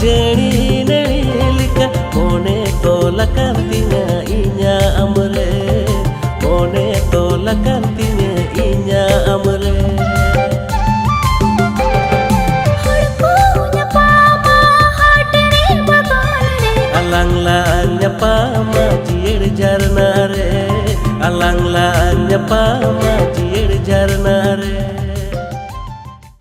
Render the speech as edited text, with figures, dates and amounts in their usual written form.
जेणी नेणी लिका मोने तोला कांतिnya inya amre मोने तोला कांतिnya inya amre alanglah nyapa ma jiir jarna re alanglah nyapa